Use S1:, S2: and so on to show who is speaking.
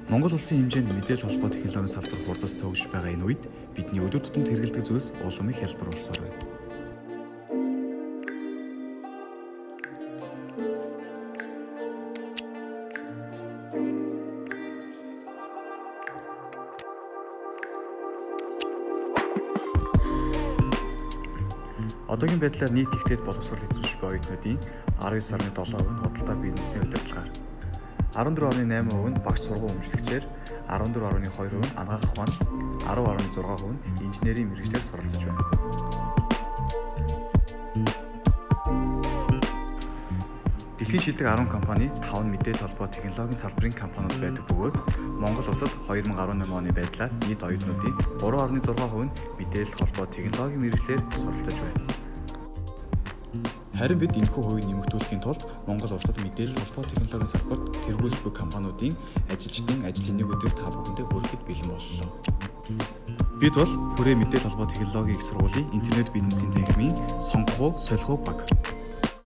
S1: Монгол улсын хэмжээнд мэдээлэл холбоо технологийн салбар хурдас төвөгж байгаа энэ үед бидний өдөр тутамд хэрэглэдэг зүйлс улам их хялбар болсоор байна. Одоогийн байдлаар нийт ихтэйд боловсрол эзэмших оюутнуудын 19.7% нь худалдаа бизнесийн удирдлагаар, 14.8% нь багш сургууль өмчлөгчээр, 14.2% нь анагаах ухаан, 10.6% нь инженерийн мэргэжлээр суралцж байна. Дэлхийн шилдэг 10 компани 5 нь мэдээлэл холбоо технологийн салбарын компаниуд байдаг бөгөөд Монгол улсад 2018 оны байдлаар нийт оюутнуудын 3.6% нь мэдээлэл холбоо технологийн мэргэжлээр суралцж байна. Харин бид энэхүү хувийг нэмэгдүүлэхийн тулд Монгол улсад мэдээлэл холбоо технологийн салбарт тэргүүлж буй компаниудын ажилчдын ажлын нэгүүдийг та бүхэндээ хүрэхэд бэлэн боллоо. Бид бол хүрээ мэдээлэл холбоо технологийн их сургуулийн интернет бизнесийн танхимын сонгох уу, солих уу баг.